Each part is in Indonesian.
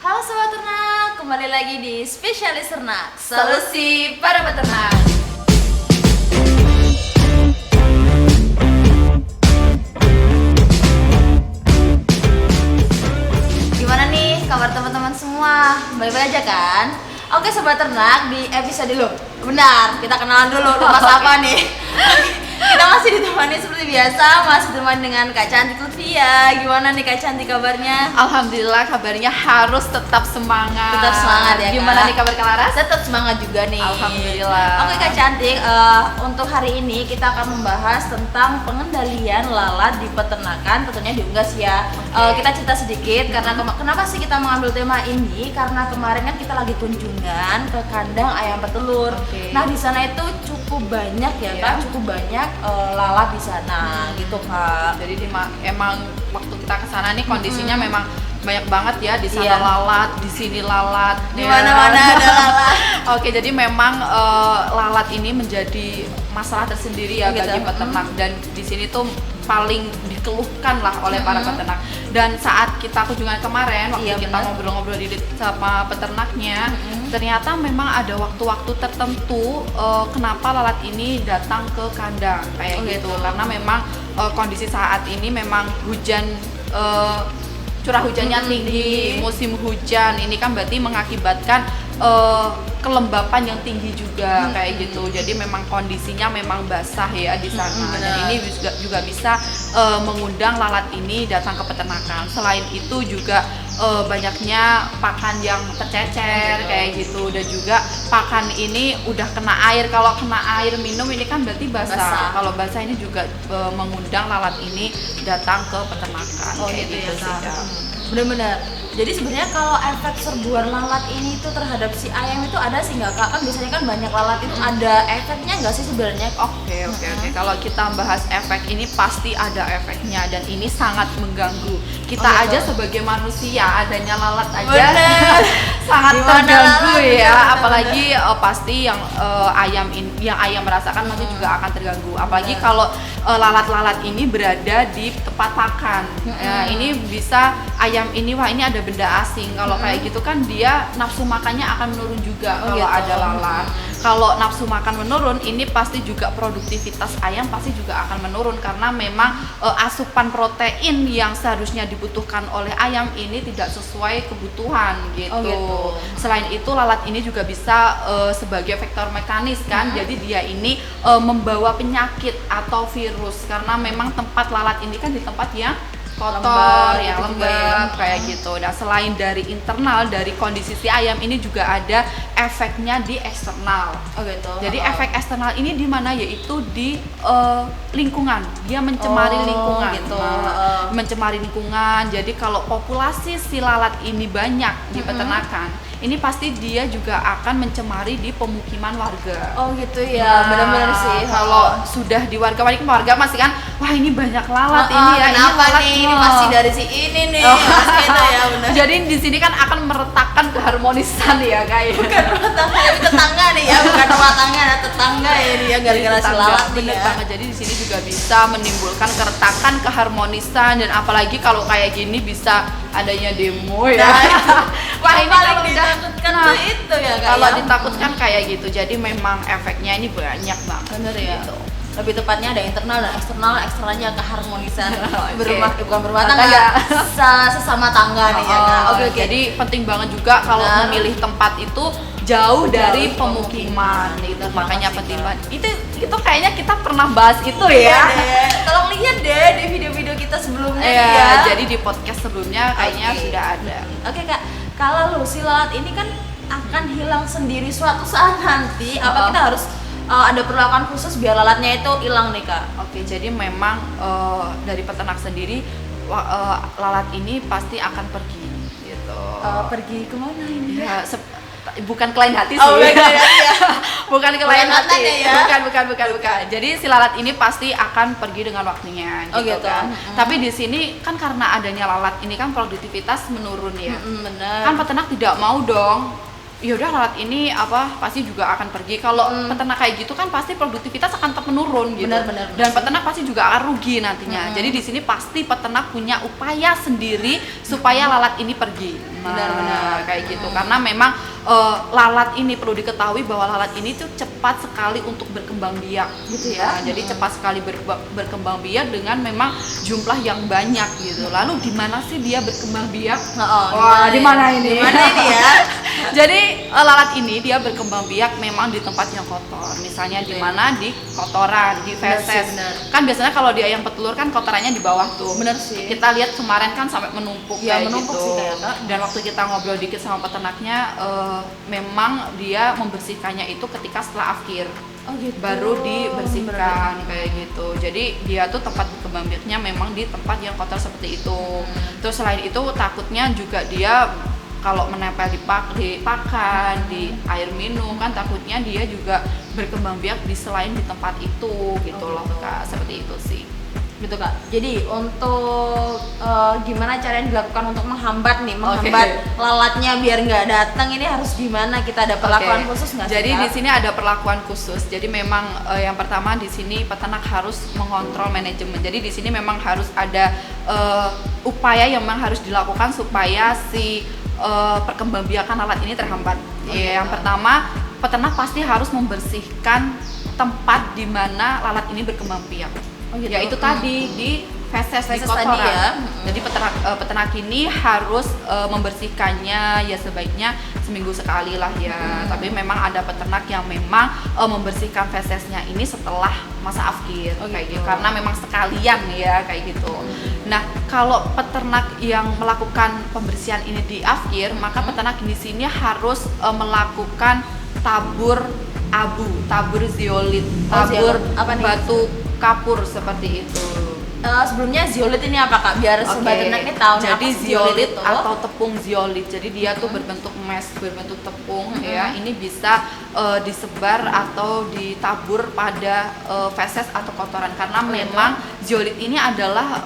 Halo Sobat Ternak, kembali lagi di Spesialis Ternak, solusi para peternak. Gimana nih kabar teman-teman semua? Baik-baik aja kan? Oke Sobat Ternak, di episode dulu. Benar, kita kenalan dulu, lupa siapa nih. Kita masih ditemani seperti biasa, masih ditemani dengan Kak Cantik Lutfia. Gimana nih Kak Cantik kabarnya? Alhamdulillah kabarnya harus tetap semangat. Tetap semangat ya. Gimana Kak? nih kabar Kak Laras? Tetap semangat juga nih. Alhamdulillah. Oke Kak Cantik, untuk hari ini kita akan membahas tentang pengendalian lalat di peternakan, tentunya di unggas ya. Kita cerita sedikit karena kenapa sih kita mengambil tema ini? Karena kemarin kan kita lagi kunjungan ke kandang ayam petelur. Nah di sana itu cukup banyak ya Kak, cukup banyak lalat di sana gitu Kak. Jadi emang waktu kita ke sana nih kondisinya memang banyak banget ya, di sana lalat, di sini lalat, di mana-mana ada lalat. Oke, jadi memang lalat ini menjadi masalah tersendiri ya bagi peternak dan di sini tuh paling dikeluhkan lah oleh para peternak. Dan saat kita kunjungan kemarin, waktu kita ngobrol-ngobrol sama peternaknya, ternyata memang ada waktu-waktu tertentu kenapa lalat ini datang ke kandang kayak gitu. Karena memang kondisi saat ini memang hujan, curah hujannya tinggi, musim hujan ini kan berarti mengakibatkan kelembapan yang tinggi juga kayak gitu. Jadi memang kondisinya memang basah ya di sana. Dan ini juga bisa mengundang lalat ini datang ke peternakan. Selain itu juga banyaknya pakan yang tercecer kayak gitu, dan juga pakan ini udah kena air. Kalau kena air minum ini kan berarti basah. Kalau basah ini juga mengundang lalat ini datang ke peternakan. Kayak gitu ya. Benar-benar. Jadi sebenarnya kalau efek serbuan lalat ini itu terhadap si ayam itu ada sih nggak Kak? Kan biasanya kan banyak lalat itu ada efeknya nggak sih sebenarnya? Oke. Kalau kita bahas efek ini pasti ada efeknya dan ini sangat mengganggu. Kita aja sebagai manusia adanya lalat aja sangat terganggu ya. Apalagi pasti yang ayam merasakan pasti juga akan terganggu. Apalagi kalau lalat-lalat ini berada di tempat pakan. Ini bisa ayam ini ini ada benda asing. Kalau kayak gitu kan dia nafsu makannya akan menurun juga kalau ada lalat. Kalau nafsu makan menurun, ini pasti juga produktivitas ayam pasti juga akan menurun karena memang asupan protein yang seharusnya dibutuhkan oleh ayam ini tidak sesuai kebutuhan gitu. Selain itu lalat ini juga bisa sebagai vektor mekanis kan. Jadi dia ini membawa penyakit atau virus karena memang tempat lalat ini kan di tempat yang kotor, yang lembab kayak gitu. Dan selain dari internal, dari kondisi si ayam ini juga ada efeknya di eksternal. Jadi efek eksternal ini di mana, yaitu di lingkungan. Dia mencemari lingkungan. Mencemari lingkungan. Jadi kalau populasi si lalat ini banyak di peternakan, ini pasti dia juga akan mencemari di pemukiman warga. Benar-benar sih. Kalau sudah di warga masih kan, wah ini banyak lalat ini ya. Kenapa ini masih dari si ini nih. Ya, benar. Jadi di sini kan akan meretakkan keharmonisan ya kayak. Bukan rumah tangga, tapi tetangga nih ya, bukan rumah tangga, tetangga ya dia gara-gara si lalat bener banget. Jadi di sini juga bisa menimbulkan keretakan keharmonisan, dan apalagi kalau kayak gini bisa adanya demo ya. Wah ini kalau ditakutkan tuh itu ya Kak. Kalau ditakutkan kayak gitu. Jadi memang efeknya ini banyak banget. Bener ya. Gitu. Lebih tepatnya ada internal dan eksternal. Eksternalnya keharmonisan bukan berumah tangga, sesama tangga nih ya Kak. Jadi penting banget juga kalau memilih tempat itu jauh dari pemukiman itu. Makanya penting banget. Itu kayaknya kita pernah bahas itu ya. Tolong lihat deh di video-video kita sebelumnya ya. Jadi di podcast sebelumnya kayaknya sudah ada. Oke Kak, kalau si lalat ini kan akan hilang sendiri suatu saat nanti, apa kita harus ada perlakuan khusus biar lalatnya itu hilang nih Kak? Jadi memang dari peternak sendiri lalat ini pasti akan pergi gitu. Pergi kemana ini? Ya, bukan ke lain hati sih. Bukan ke lain hati. Bukan. Jadi si lalat ini pasti akan pergi dengan waktunya gitu kan. Tapi di sini kan karena adanya lalat ini kan produktivitas menurun ya. Bener. Kan peternak tidak mau dong ya udah lalat ini pasti juga akan pergi. Kalau peternak kayak gitu kan pasti produktivitas akan tetap menurun gitu. Benar-benar. Dan peternak pasti juga akan rugi nantinya. Jadi di sini pasti peternak punya upaya sendiri supaya lalat ini pergi. Benar-benar kayak gitu. Karena memang lalat ini perlu diketahui bahwa lalat ini tuh cepat sekali untuk berkembang biak Gitu ya. Jadi cepat sekali berkembang biak dengan memang jumlah yang banyak gitu. Lalu di mana sih dia berkembang biak? Wah, di mana ini? Gimana ini ya? Jadi lalat ini dia berkembang biak memang di tempat yang kotor. Misalnya di mana di kotoran, di Benar sih, feses. benar. Kan biasanya kalau dia yang petelur kan kotorannya di bawah tuh. Bener sih. Kita lihat kemarin kan sampai menumpuk Ya, kayak menumpuk gitu. sih kayaknya. Dan waktu kita ngobrol dikit sama peternaknya, memang dia membersihkannya itu ketika setelah afkir. Oh gitu. Baru dibersihkan kayak gitu. Jadi dia tuh tempat berkembang biaknya memang di tempat yang kotor seperti itu. Terus selain itu takutnya juga dia kalau menempel di pakan, di air minum kan takutnya dia juga berkembang biak di selain di tempat itu gitu loh Kak, seperti itu sih. Gitu Kak. Jadi untuk gimana cara yang dilakukan untuk menghambat lalatnya biar nggak datang, ini harus gimana? Kita ada perlakuan khusus nggak sih, Jadi Kak? di sini ada perlakuan khusus. Jadi memang yang pertama di sini peternak harus mengontrol manajemen. Jadi di sini memang harus ada upaya yang memang harus dilakukan supaya si perkembangbiakan lalat ini terhambat. Yang pertama, peternak pasti harus membersihkan tempat di mana lalat ini berkembang biak. Gitu. Yaitu tadi di feses, di Feses kotoran. tadi ya. Jadi peternak ini harus membersihkannya ya sebaiknya seminggu sekali lah ya. Tapi memang ada peternak yang memang membersihkan fesesnya ini setelah masa afkir kayak gitu. Karena memang sekalian ya kayak gitu. Nah, kalau peternak yang melakukan pembersihan ini di afkir, maka peternak di sini harus melakukan tabur abu, tabur zeolit, tabur Apa nih? batu kapur seperti itu. Sebelumnya zeolit ini apa Kak? Biar sobat ternak ini tahu. Jadi apa zeolit itu. atau tepung zeolit. Jadi dia tuh berbentuk mesh, berbentuk tepung ya. Ini bisa disebar atau ditabur pada feses atau kotoran karena memang zeolit ini adalah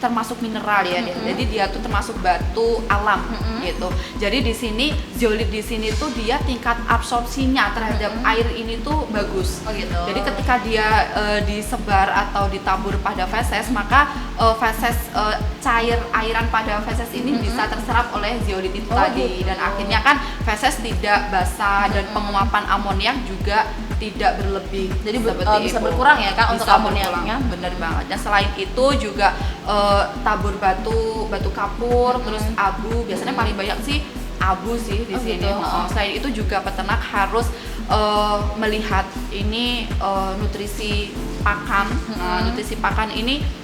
termasuk mineral ya. Jadi dia tuh termasuk batu alam gitu. Jadi di sini zeolit di sini tuh dia tingkat absorpsinya terhadap air ini tuh bagus. Gitu. Jadi ketika dia disebar atau ditabur pada feses, maka feses cair airan pada feses ini bisa terserap oleh zeolit itu tadi. Gitu. Dan akhirnya kan feses tidak basah dan penguapan amoniak juga tidak berlebih. Jadi seperti bisa itu. berkurang ya Kak untuk Bisa amoniaknya. berkurang, bener banget. Dan selain itu juga tabur batu kapur, terus abu. Biasanya paling banyak sih abu sih di sini. Gitu. Selain itu juga peternak harus melihat ini nutrisi pakan. Nah, nutrisi pakan ini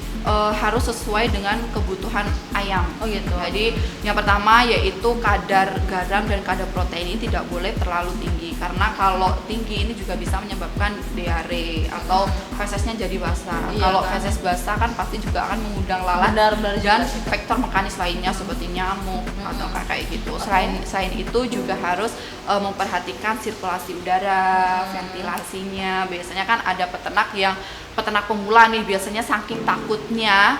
harus sesuai dengan kebutuhan ayam. Gitu. Jadi yang pertama yaitu kadar garam dan kadar protein ini tidak boleh terlalu tinggi karena kalau tinggi ini juga bisa menyebabkan diare atau fesesnya jadi basah. Iya, Kalau kan? feses basah kan pasti juga akan mengundang lalat Benar dan juga sih. faktor mekanis lainnya seperti nyamuk atau kayak gitu. Selain itu juga harus memperhatikan sirkulasi udara, ventilasinya. Biasanya kan ada peternak pemula nih biasanya saking takutnya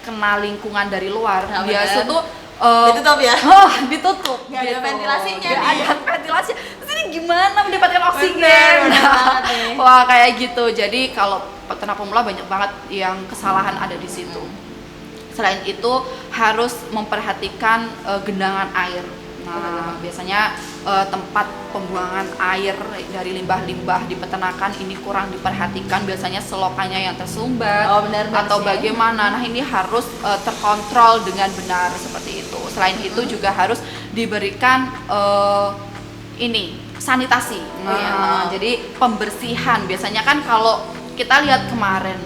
kena lingkungan dari luar. Nah, biasa bener. tuh Ditutup ya? ditutup. Nggak ada ventilasinya Nggak nih. ada ventilasi. Terus ini gimana mendapatkan oksigen? Bener banget nih. Wah, kayak gitu. Jadi kalau peternak pemula banyak banget yang kesalahan ada di situ. Selain itu harus memperhatikan genangan air. Nah, biasanya tempat pembuangan air dari limbah-limbah di peternakan ini kurang diperhatikan. Biasanya selokannya yang tersumbat Benar atau sih. bagaimana. Nah, ini harus terkontrol dengan benar seperti itu. Selain itu juga harus diberikan ini sanitasi. Nah, jadi pembersihan. Biasanya kan kalau kita lihat kemarin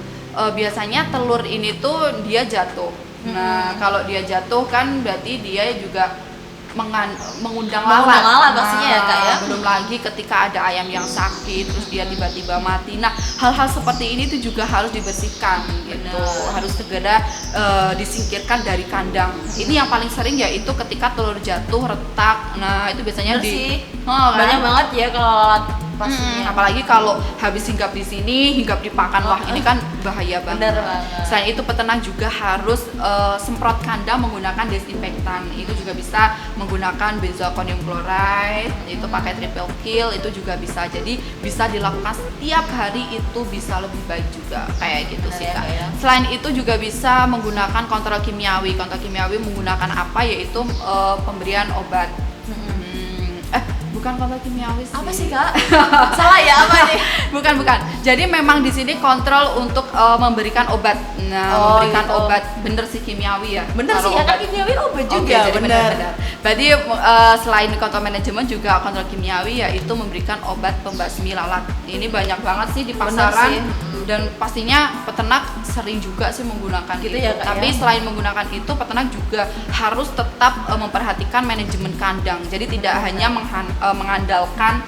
biasanya telur ini tuh dia jatuh. Nah, kalau dia jatuh kan berarti dia juga mengundang lalat pastinya ya Kak ya. Belum lagi ketika ada ayam yang sakit terus dia tiba-tiba mati. Nah, hal-hal seperti ini tuh juga harus dibersihkan gitu. Harus segera disingkirkan dari kandang. Ini yang paling sering yaitu ketika telur jatuh retak. Nah, itu biasanya Bener sih. kan? Banyak banget ya kalau lalat pastinya. Apalagi kalau habis hinggap di sini, hinggap di pakan, wah ini kan bahaya banget. Bener banget. Selain itu peternak juga harus semprot kandang menggunakan desinfektan. Itu juga bisa menggunakan benzalkonium chloride, itu pakai triple kill, itu juga bisa. Jadi bisa dilakukan setiap hari, itu bisa lebih baik juga kayak gitu sih Kak. Selain itu juga bisa menggunakan kontrol kimiawi. Kontrol kimiawi menggunakan apa? Yaitu pemberian obat. Bukan kontrol kimiawi sih. Apa sih Kak? Salah ya apa nih? Bukan. Jadi memang di sini kontrol untuk memberikan obat. Nah, memberikan gitu. obat, bener sih kimiawi ya. Bener Kalau sih ya obat. kan kimiawi obat Oke, juga. jadi bener. benar. Berarti selain kontrol manajemen juga kontrol kimiawi, yaitu memberikan obat pembasmi lalat. Ini banyak banget sih di Bener pasaran sih. dan pastinya peternak sering juga sih menggunakan Gitu itu. ya, Kak, Tapi ya? selain menggunakan itu, peternak juga harus tetap memperhatikan manajemen kandang. Jadi tidak hanya mengandalkan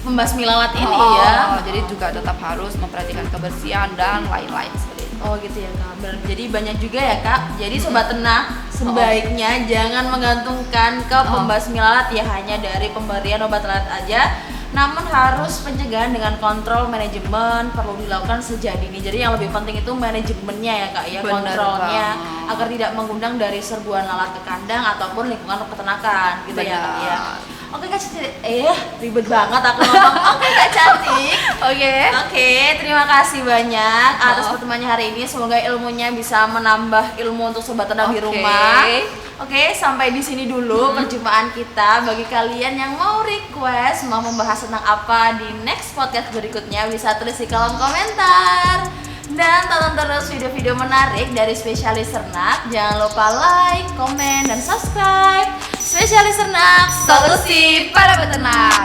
Pembasmi lalat ini ya. jadi juga tetap harus memperhatikan kebersihan dan lain-lain seperti itu. Oh gitu ya Kak. Jadi banyak juga ya Kak. Jadi sobat ternak sebaiknya jangan menggantungkan ke pembasmi lalat ya hanya dari pemberian obat lalat aja. Namun harus pencegahan dengan kontrol manajemen perlu dilakukan sejak dini. Jadi yang lebih penting itu manajemennya ya Kak ya, Bener kontrolnya banget. agar tidak mengundang dari serbuan lalat ke kandang ataupun lingkungan peternakan gitu ya Kak ya. Oke Kak Cantik, ribet banget aku ngomong. Oke Kak Cantik. Oke, terima kasih banyak atas pertemuannya hari ini. Semoga ilmunya bisa menambah ilmu untuk sobat ternak di rumah. Oke, sampai di sini dulu perjumpaan kita. Bagi kalian yang mau request, mau membahas tentang apa di next podcast berikutnya, bisa tulis di kolom komentar. Dan tonton terus video-video menarik dari Spesialis Ternak. Jangan lupa like, komen, dan subscribe. Spesialis Ternak, solusi para peternak.